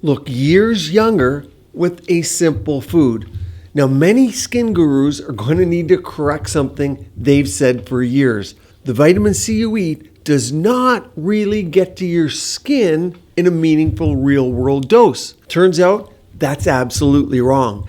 look years younger with a simple food. Now, many skin gurus are going to need to correct something they've said for years. The vitamin C you eat does not really get to your skin in a meaningful real-world dose. Turns out that's absolutely wrong.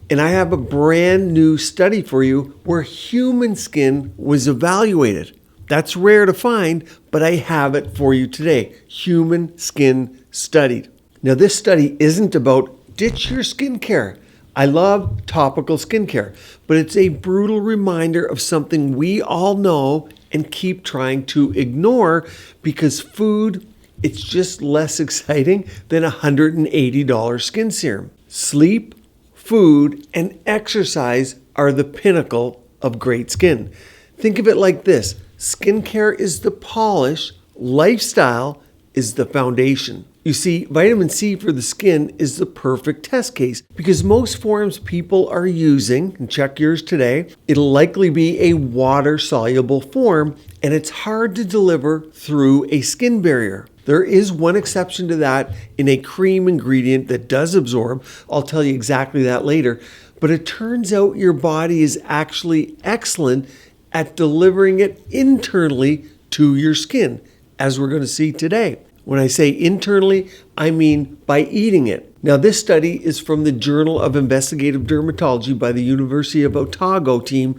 And I have a brand new study for you where human skin was evaluated. That's rare to find, but I have it for you today. Human skin studied. Now, this study isn't about ditch your skincare. I love topical skincare, but it's a brutal reminder of something we all know and keep trying to ignore because food, it's just less exciting than a $180 skin serum. Sleep, food, and exercise are the pinnacle of great skin. Think of it like this. Skincare is the polish, lifestyle is the foundation. You see, vitamin C for the skin is the perfect test case because most forms people are using, and check yours today, it'll likely be a water-soluble form and it's hard to deliver through a skin barrier. There is one exception to that in a cream ingredient that does absorb. I'll tell you exactly that later. But it turns out your body is actually excellent at delivering it internally to your skin, as we're going to see today. When I say internally, I mean by eating it. Now, this study is from the Journal of Investigative Dermatology by the University of Otago team,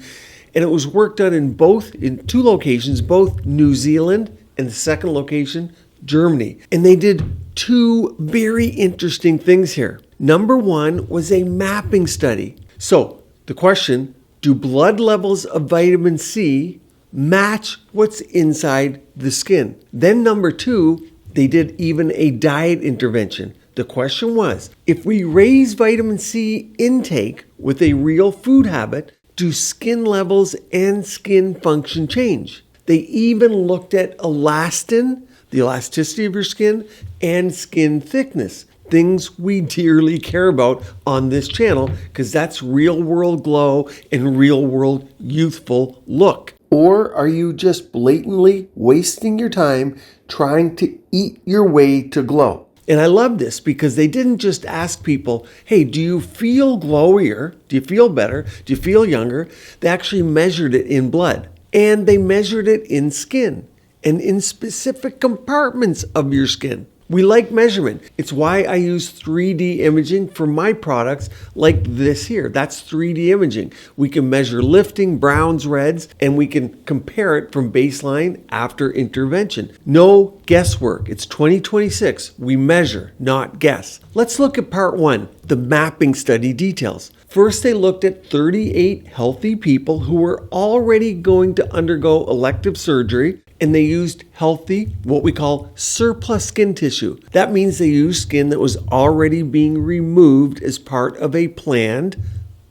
and it was work done in two locations, both New Zealand and the second location, Germany. And they did two very interesting things here. Number one was a mapping study. So the question, do blood levels of vitamin C match what's inside the skin? Then number two, they did even a diet intervention. The question was, if we raise vitamin C intake with a real food habit, do skin levels and skin function change? They even looked at elastin, the elasticity of your skin, and skin thickness. Things we dearly care about on this channel because that's real world glow and real world youthful look. Or are you just blatantly wasting your time trying to eat your way to glow? And I love this because they didn't just ask people, hey, do you feel glowier? Do you feel better? Do you feel younger? They actually measured it in blood and they measured it in skin and in specific compartments of your skin. We like measurement. It's why I use 3D imaging for my products like this here. That's 3D imaging. We can measure lifting, browns, reds, and we can compare it from baseline after intervention. No guesswork. It's 2026. We measure, not guess. Let's look at part one, the mapping study details. First, they looked at 38 healthy people who were already going to undergo elective surgery, and they used healthy, what we call surplus skin tissue. That means they used skin that was already being removed as part of a planned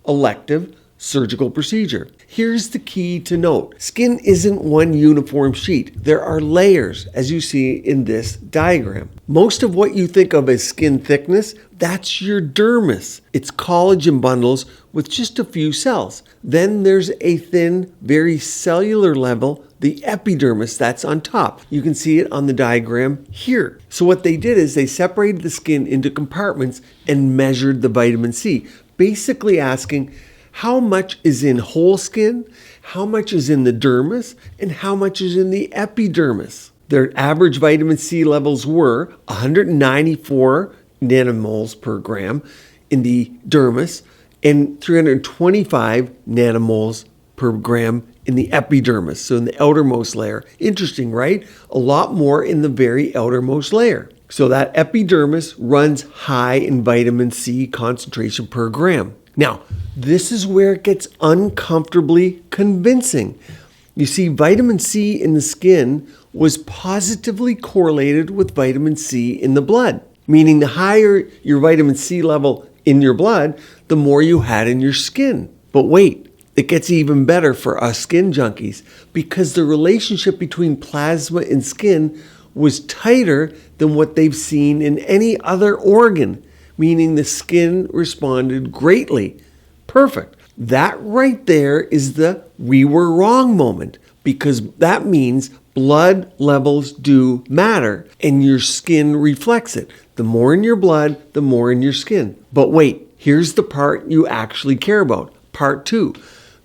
elective surgical procedure. Here's the key to note. Skin isn't one uniform sheet. There are layers, as you see in this diagram. Most of what you think of as skin thickness, that's your dermis. It's collagen bundles with just a few cells. Then there's a thin, very cellular level, the epidermis, that's on top. You can see it on the diagram here. So what they did is they separated the skin into compartments and measured the vitamin C, basically asking how much is in whole skin, how much is in the dermis, and how much is in the epidermis. Their average vitamin C levels were 194 nanomoles per gram in the dermis and 325 nanomoles per gram in the epidermis, so in the outermost layer. Interesting, right? A lot more in the very outermost layer. So that epidermis runs high in vitamin C concentration per gram. Now, this is where it gets uncomfortably convincing. You see, vitamin C in the skin was positively correlated with vitamin C in the blood, meaning the higher your vitamin C level in your blood, the more you had in your skin. But wait, it gets even better for us skin junkies because the relationship between plasma and skin was tighter than what they've seen in any other organ, meaning the skin responded greatly. Perfect. That right there is the we were wrong moment because that means blood levels do matter, and your skin reflects it. The more in your blood, the more in your skin. But wait, here's the part you actually care about. Part 2,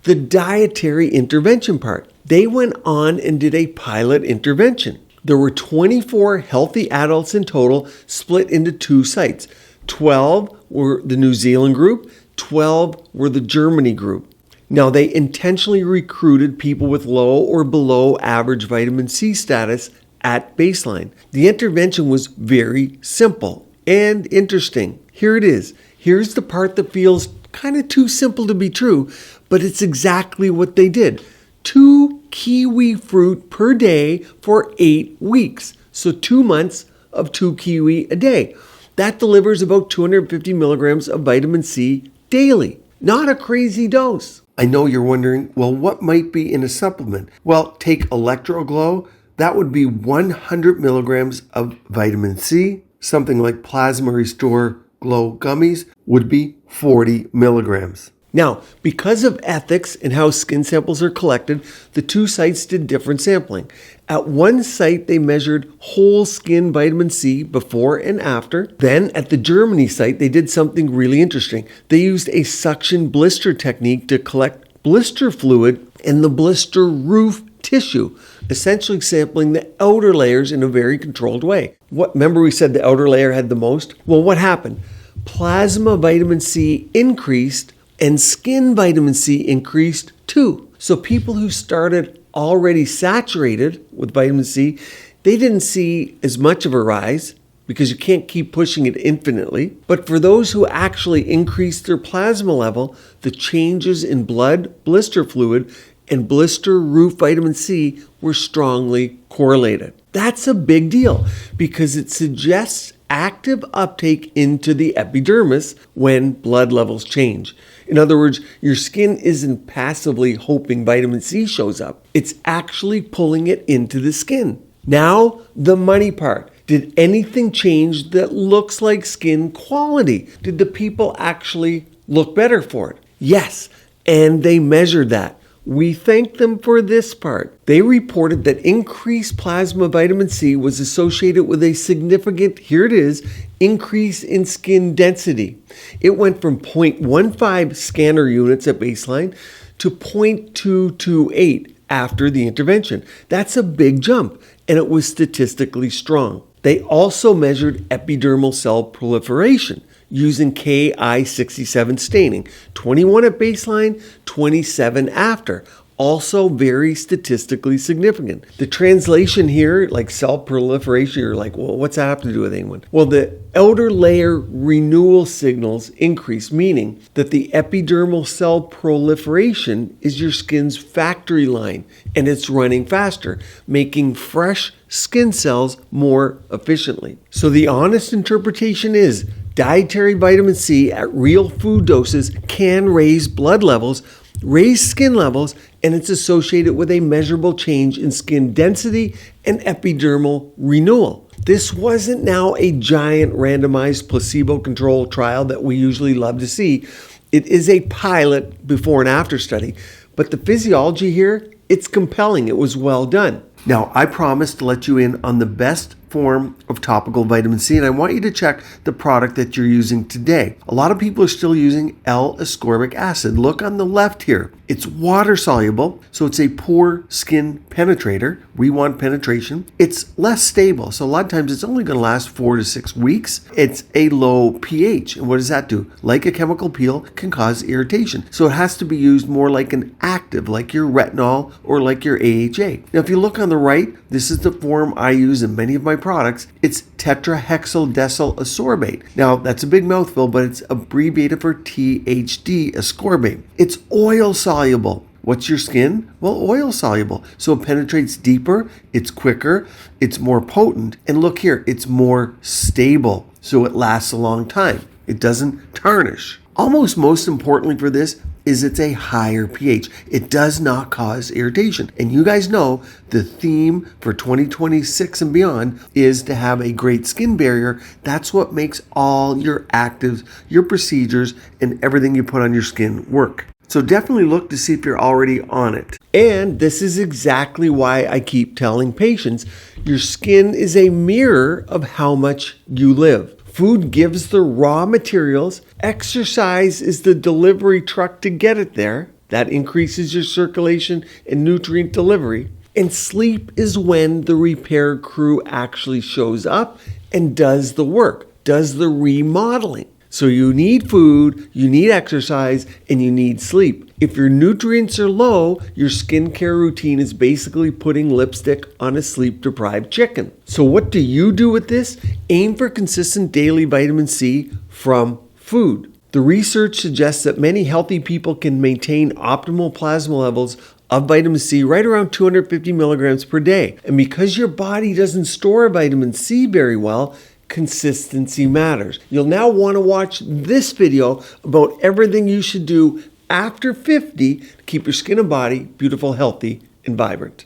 the dietary intervention part. They went on and did a pilot intervention. There were 24 healthy adults in total, split into 2 sites. 12 were the New Zealand group, 12 were the Germany group. Now, they intentionally recruited people with low or below average vitamin C status at baseline. The intervention was very simple and interesting. Here it is. Here's the part that feels kind of too simple to be true, but it's exactly what they did. 2 kiwi fruit per day for 8 weeks. So 2 months of 2 kiwi a day. That delivers about 250 milligrams of vitamin C daily. Not a crazy dose. I know you're wondering, well, what might be in a supplement? Well, take ElectroGlow. That would be 100 milligrams of vitamin C. Something like Plasma Restore Glow Gummies would be 40 milligrams. Now, because of ethics and how skin samples are collected, the 2 sites did different sampling. At one site, they measured whole skin vitamin C before and after. Then at the Germany site, they did something really interesting. They used a suction blister technique to collect blister fluid in the blister roof tissue, essentially sampling the outer layers in a very controlled way. Remember we said the outer layer had the most? Well, what happened? Plasma vitamin C increased and skin vitamin C increased too. So people who started already saturated with vitamin C, they didn't see as much of a rise because you can't keep pushing it infinitely. But for those who actually increased their plasma level, the changes in blood, blister fluid, and blister roof vitamin C were strongly correlated. That's a big deal because it suggests active uptake into the epidermis when blood levels change. In other words, your skin isn't passively hoping vitamin C shows up. It's actually pulling it into the skin. Now, the money part. Did anything change that looks like skin quality? Did the people actually look better for it? Yes, and they measured that. We thank them for this part. They reported that increased plasma vitamin C was associated with a significant, here it is, increase in skin density. It went from 0.15 scanner units at baseline to 0.228 after the intervention. That's a big jump, and it was statistically strong. They also measured epidermal cell proliferation using Ki-67 staining, 21 at baseline, 27 after. Also very statistically significant. The translation here, like cell proliferation, you're like, well, what's that have to do with anyone? Well, the outer layer renewal signals increase, meaning that the epidermal cell proliferation is your skin's factory line, and it's running faster, making fresh skin cells more efficiently. So the honest interpretation is dietary vitamin C at real food doses can raise blood levels, raise skin levels, and it's associated with a measurable change in skin density and epidermal renewal. This wasn't now a giant randomized placebo-controlled trial that we usually love to see. It is a pilot before and after study, but the physiology here, it's compelling. It was well done. Now, I promised to let you in on the best form of topical vitamin C, and I want you to check the product that you're using today. A lot of people are still using L-ascorbic acid. Look on the left here. It's water soluble, so it's a poor skin penetrator. We want penetration. It's less stable, so a lot of times it's only going to last 4 to 6 weeks. It's a low pH, and what does that do? Like a chemical peel, can cause irritation. So it has to be used more like an active, like your retinol or like your AHA. Now, if you look on the right, this is the form I use in many of my products. It's tetrahexyl decyl ascorbate. Now, that's a big mouthful, but it's abbreviated for THD ascorbate. It's oil soluble. What's your skin? Well, oil soluble. So it penetrates deeper, it's quicker, it's more potent, and look here, it's more stable. So it lasts a long time. It doesn't tarnish. Almost most importantly for this is it's a higher pH. It does not cause irritation. And you guys know the theme for 2026 and beyond is to have a great skin barrier. That's what makes all your actives, your procedures, and everything you put on your skin work. So definitely look to see if you're already on it. And this is exactly why I keep telling patients, your skin is a mirror of how much you live. Food gives the raw materials. Exercise is the delivery truck to get it there. That increases your circulation and nutrient delivery. And sleep is when the repair crew actually shows up and does the work, does the remodeling. So you need food, you need exercise, and you need sleep. If your nutrients are low, your skincare routine is basically putting lipstick on a sleep-deprived chicken. So what do you do with this? Aim for consistent daily vitamin C from food. The research suggests that many healthy people can maintain optimal plasma levels of vitamin C right around 250 milligrams per day. And because your body doesn't store vitamin C very well, consistency matters. You'll now want to watch this video about everything you should do after 50 to keep your skin and body beautiful, healthy, and vibrant.